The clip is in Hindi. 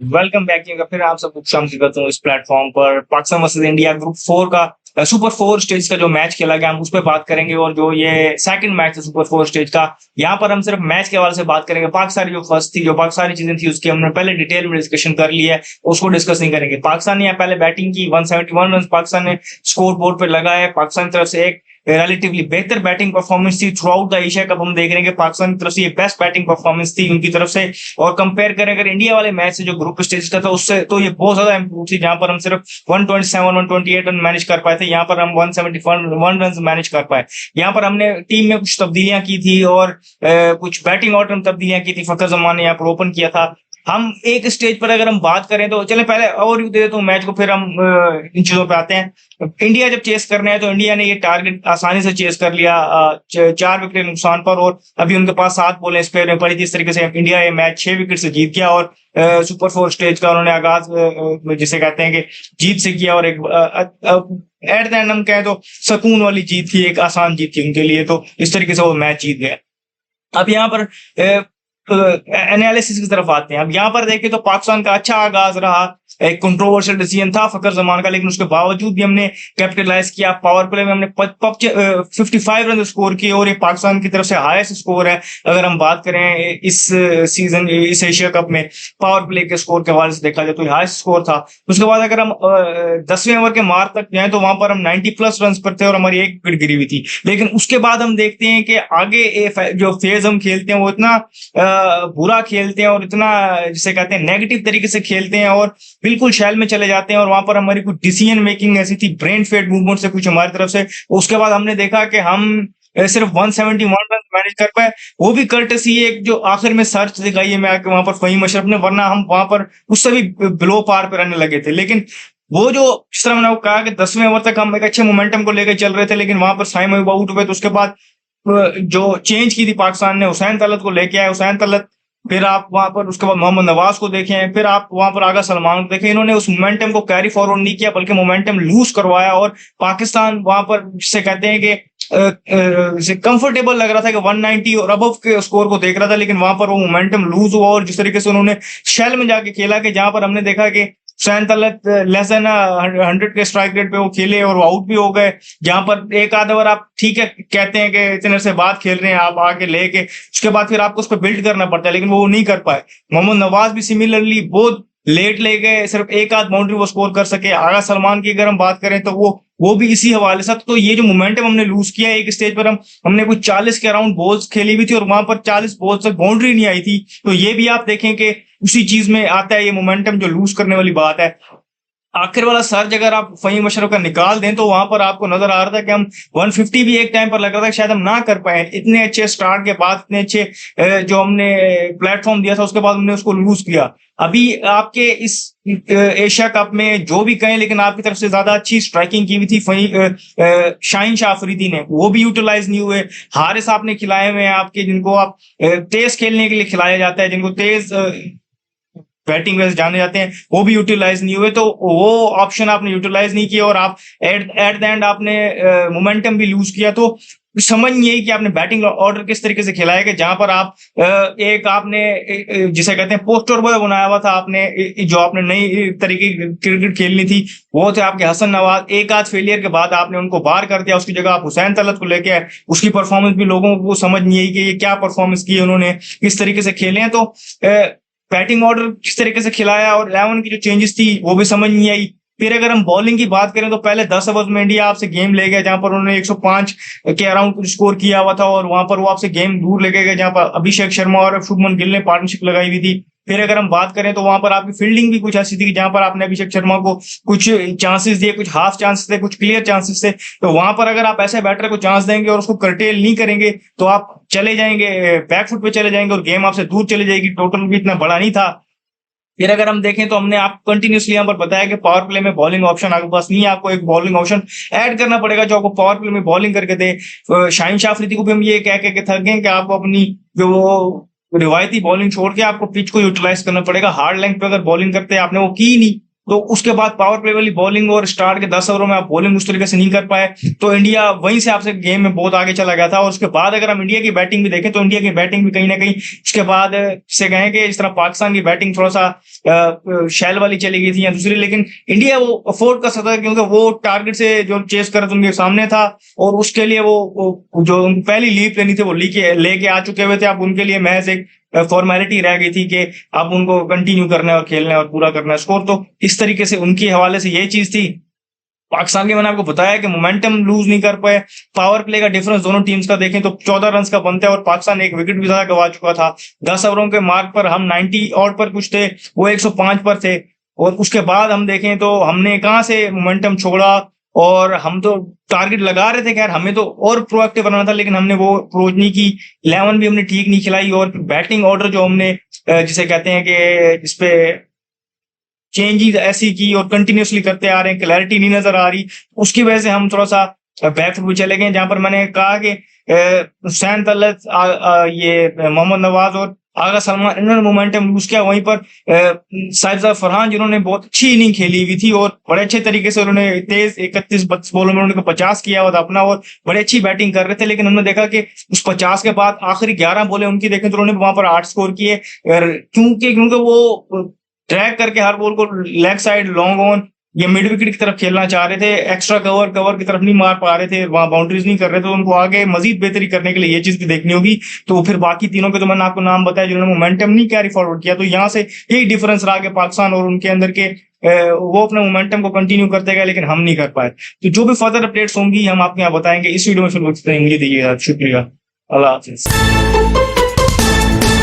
वेलकम बैक किया फिर आप सबको शामिल करता हूँ इस प्लेटफॉर्म पर पाकिस्तान वर्सेस इंडिया ग्रुप 4 का सुपर 4 स्टेज का जो मैच खेला गया हम उस पर बात करेंगे और जो ये सेकंड मैच है सुपर 4 स्टेज का यहाँ पर हम सिर्फ मैच के हवाले से बात करेंगे। पाकिस्तान जो फर्स्ट थी जो पाकिस्तानी चीजें थी उसकी हमने पहले डिटेल में डिस्कशन कर ली है, उसको डिस्कस नहीं करेंगे। पाकिस्तान ने यहाँ पहले बैटिंग की 171 रन पाकिस्तान ने स्कोर बोर्ड पर लगा है। पाकिस्तान की तरफ से एक रिलेटिवली बेहतर बैटिंग परफॉर्मेंस थी through out the Asia cup. हम देख रहे हैं कि पाकिस्तान की तरफ से ये बेस्ट बैटिंग परफॉर्मेंस थी उनकी तरफ से। और कंपेयर करें अगर इंडिया वाले मैच से जो ग्रुप स्टेज का था उससे तो ये बहुत ज्यादा इंप्रूव थी, जहां पर हम सिर्फ 127 128 रन मैनेज कर पाए थे, यहाँ पर हम 171 रन मैनेज कर पाए। यहाँ पर हमने टीम में कुछ तब्दीलियां की थी और कुछ बैटिंग ऑर्डर में तब्दीलियां की थी। फखर जमान ने यहाँ पर ओपन किया था। हम एक स्टेज पर अगर हम बात करें तो चले पहले ओवरव्यू दे देता हूँ मैच को, फिर हम इन चीजों पे आते हैं। इंडिया जब चेस करना है तो इंडिया ने ये टारगेट आसानी से चेस कर लिया 4 विकेट नुकसान पर, और अभी उनके पास 7 बॉलें स्पेयर में पड़ी थी। इस तरीके से इंडिया ये मैच 6 विकेट से जीत गया और सुपर 4 स्टेज का उन्होंने आगाज जिसे कहते हैं कि जीत से किया। और एक एट द एंड हम कहें तो सुकून वाली जीत थी, एक आसान जीत थी उनके लिए, तो इस तरीके से वो मैच जीत गए। अब यहाँ पर एनालिसिस की तरफ आते हैं। अब यहाँ पर देखें तो पाकिस्तान का अच्छा आगाज रहा, एक कंट्रोवर्शियल डिसीजन था फखर जमान का, लेकिन उसके बावजूद भी हमने कैपिटलाइज किया। पावर प्ले में हमने 55 रन स्कोर किए और ये पाकिस्तान की तरफ से हाईएस्ट स्कोर है अगर हम बात करें इस सीजन इस एशिया कप में। पावर प्ले के स्कोर के हवाले से देखा जाए तो हाईएस्ट स्कोर था। उसके बाद अगर हम 10वें ओवर के मार तक जाए तो वहां पर हम 90+ रन पर थे और हमारी एक विकेट गिरी हुई थी। लेकिन उसके बाद हम देखते हैं कि आगे जो फेज हम खेलते हैं वो इतना बुरा खेलते हैं और इतना जिसे कहते हैं नेगेटिव तरीके से खेलते हैं और बिल्कुल शैल में चले जाते हैं। और वहां पर हमारी कुछ डिसीजन मेकिंग ऐसी थी, ब्रेन फेड मूवमेंट से कुछ हमारी तरफ से। उसके बाद हमने देखा कि हम सिर्फ 171 रन मैनेज कर पाए, वो भी कर्टसी एक जो आखिर में सर्च दिखाई है मैं आके वहां पर फहीम अशरफ ने, वरना हम वहां पर उससे भी बिलो पार पे रहने लगे थे। लेकिन वो जो जिस तरह मैंने कहा कि 10वें ओवर तक हम एक अच्छे मोमेंटम को लेकर चल रहे थे, लेकिन वहां पर साइम अयूब आउट हुए तो उसके बाद जो चेंज की थी पाकिस्तान ने, हुसैन तलत को लेके आए। हुसैन तलत, फिर आप वहां पर उसके बाद मोहम्मद नवाज को देखें, फिर आप वहां पर आगा सलमान को देखें। इन्होंने उस मोमेंटम को कैरी फॉरवर्ड नहीं किया बल्कि मोमेंटम लूज करवाया और पाकिस्तान वहां पर जिसे कहते हैं कि कंफर्टेबल लग रहा था कि 190 और अबव के स्कोर को देख रहा था, लेकिन वहां पर वो मोमेंटम लूज हुआ। और जिस तरीके से उन्होंने शेल में जाके खेला कि जहां पर हमने देखा कि हुसैन तलत लेस देन 100 के स्ट्राइक रेट पे वो खेले और वो आउट भी हो गए। जहां पर एक आध ओवर आप ठीक है कहते हैं कि इतने से बाद खेल रहे हैं आप आके लेके, उसके बाद फिर आपको उस पर बिल्ड करना पड़ता है, लेकिन वो नहीं कर पाए। मोहम्मद नवाज भी सिमिलरली बहुत लेट ले गए, सिर्फ एक आध बाउंड्री वो स्कोर कर सके। आगा सलमान की अगर हम बात करें तो वो भी इसी हवाले से। तो ये जो मोमेंटम हमने लूज किया एक स्टेज पर, हमने कुछ 40 के अराउंड बॉल्स खेली हुई थी और वहां पर 40 बॉल्स तक बाउंड्री नहीं आई थी। तो ये भी आप देखें कि उसी चीज में आता है ये मोमेंटम जो लूज करने वाली बात है। आखिर वाला सर्ज अगर आप फहीम अशरफ का निकाल दें तो वहां पर आपको नजर आ रहा था कि हम 150 भी एक टाइम पर लग रहा था शायद हम ना कर पाए। इतने अच्छे स्टार्ट के बाद इतने अच्छे जो हमने प्लेटफॉर्म दिया था उसके बाद हमने उसको लूज किया। अभी आपके इस एशिया कप में जो भी कहें, लेकिन आपकी तरफ से ज्यादा अच्छी स्ट्राइकिंग की हुई थी शाहीन शाह अफरीदी ने, वो भी यूटिलाइज नहीं हुए। हारिस आपने खिलाए हुए हैं आपके, जिनको आप तेज खेलने के लिए खिलाया जाता है, जिनको तेज बैटिंग वैसे जाने जाते हैं, वो भी यूटिलाइज नहीं हुए। तो वो ऑप्शन आपने यूटिलाइज नहीं किया और आप एट द एंड आपने मोमेंटम भी लूज किया। तो समझ नहीं आई कि आपने बैटिंग ऑर्डर किस तरीके से खिलाया कि जहां पर आप एक आपने जिसे कहते हैं पोस्टर बॉय बनाया हुआ था आपने, जो आपने नई तरीके की क्रिकेट खेलनी थी वो थे आपके हसन नवाज। एक आध फेलियर के बाद आपने उनको बाहर कर दिया, उसकी जगह आप हुसैन तलत को लेके आए। उसकी परफॉर्मेंस भी लोगों को समझ नहीं आई कि ये क्या परफॉर्मेंस की उन्होंने, किस तरीके से खेले हैं। तो बैटिंग ऑर्डर किस तरीके से खिलाया और 11 की जो चेंजेस थी वो भी समझ नहीं आई। फिर अगर हम बॉलिंग की बात करें तो पहले 10 ओवर में इंडिया आपसे गेम ले गया जहां पर उन्होंने 105 के अराउंड कुछ स्कोर किया हुआ था और वहां पर वो आपसे गेम दूर लेके गए, जहां पर अभिषेक शर्मा और शुभमन गिल ने पार्टनरशिप लगाई हुई थी। फिर अगर हम बात करें तो वहां पर आपकी फील्डिंग भी कुछ ऐसी थी जहां पर आपने अभिषेक शर्मा को कुछ चांसेस दिए, कुछ हाफ चांसेस थे, कुछ क्लियर चांसेस थे। तो वहां पर अगर आप ऐसे बैटर को चांस देंगे और उसको कर्टेल नहीं करेंगे तो आप चले जाएंगे बैकफुट पे चले जाएंगे और गेम आपसे दूर चले जाएगी। टोटल भी इतना बड़ा नहीं था। फिर अगर हम देखें तो हमने आपको कंटिन्यूसली यहाँ पर बताया कि पावर प्ले में बॉलिंग ऑप्शन आपके पास नहीं है, आपको एक बॉलिंग ऑप्शन ऐड करना पड़ेगा जो आपको पावर प्ले में बॉलिंग करके दे। शाहीन शाह अफरीदी को भी हम ये कह के थक गए कि आपको अपनी जो रिवायती बॉलिंग छोड़ के आपको पिच को यूटिलाइज करना पड़ेगा। हार्ड लेंथ पे अगर बॉलिंग करते हैं आपने वो की नहीं, तो उसके बाद पावर प्ले वाली बॉलिंग और स्टार्ट के 10 ओवरों में आप बॉलिंग उस तरीके से नहीं कर पाए, तो इंडिया वहीं से आपसे गेम में बहुत आगे चला गया था। और उसके बाद अगर हम इंडिया की बैटिंग भी देखें तो इंडिया की बैटिंग भी कहीं ना कहीं उसके बाद से कहें कि इस तरह पाकिस्तान की बैटिंग थोड़ा सा शैल वाली चली गई थी या दूसरी, लेकिन इंडिया वो अफोर्ड कर सकता है क्योंकि वो टारगेट से जो चेस कर उनके सामने था, और उसके लिए वो जो पहली लीड लेनी थी वो लेके आ चुके हुए थे। अब उनके लिए महज एक फॉर्मेलिटी रह गई थी कि अब उनको कंटिन्यू करना है और खेलना है और पूरा करना है स्कोर। तो इस तरीके से उनके हवाले से यही चीज थी। पाकिस्तान के मैंने आपको बताया कि मोमेंटम लूज नहीं कर पाए। पावर प्ले का डिफरेंस दोनों टीम्स का देखें तो 14 रन का बनता है और पाकिस्तान एक विकेट भी ज्यादा गवा चुका था। 10 ओवरों के मार्क पर हम 90 आउट पर कुछ थे, वो 105 पर थे। और उसके बाद हम देखें तो हमने कहाँ से मोमेंटम छोड़ा, और हम तो टारगेट लगा रहे थे, खैर हमें तो और प्रोएक्टिव बनना था, लेकिन हमने वो अप्रोच नहीं की। 11 भी हमने ठीक नहीं खिलाई, और बैटिंग ऑर्डर जो हमने जिसे कहते हैं कि जिसपे चेंजेस ऐसी की और कंटिन्यूसली करते आ रहे हैं, क्लैरिटी नहीं नजर आ रही, उसकी वजह से हम थोड़ा सा बैक भी चले गए। जहां पर मैंने कहा कि हुसैन तलत, ये मोहम्मद नवाज और आगा सलमान, इन्होंने मोमेंटम लूज किया। वहीं पर साहिबजादा फरहान जिन्होंने बहुत अच्छी इनिंग खेली हुई थी और बड़े अच्छे तरीके से उन्होंने तेज 31-32 बॉलों में उन्होंने 50 किया हुआ था अपना, और बड़े अच्छी बैटिंग कर रहे थे। लेकिन उन्होंने देखा कि उस 50 के बाद आखिरी 11 बॉलें उनकी देखें तो उन्होंने वहां पर 8 स्कोर किए, क्योंकि वो ट्रैक करके हर बॉल को लेग साइड, लॉन्ग ऑन या मिड विकेट की तरफ खेलना चाह रहे थे। एक्स्ट्रा कवर की तरफ नहीं मार पा रहे थे, वहां बाउंड्रीज नहीं कर रहे थे। तो उनको आगे मजीद बेहतरी करने के लिए ये चीज भी देखनी होगी। तो फिर बाकी तीनों के तो मैंने आपको नाम बताया जिन्होंने मोमेंटम नहीं कैरी फॉरवर्ड किया। तो यहाँ से यही डिफरेंस रहा कि पाकिस्तान और उनके अंदर के वो अपने मोमेंटम को कंटिन्यू करते गए, लेकिन हम नहीं कर पाए। तो जो भी फर्दर अपडेट्स होंगी हम आपको यहाँ बताएंगे। इस वीडियो में फिर उम्मीद दीजिएगा। शुक्रिया, अल्लाह हाफिज।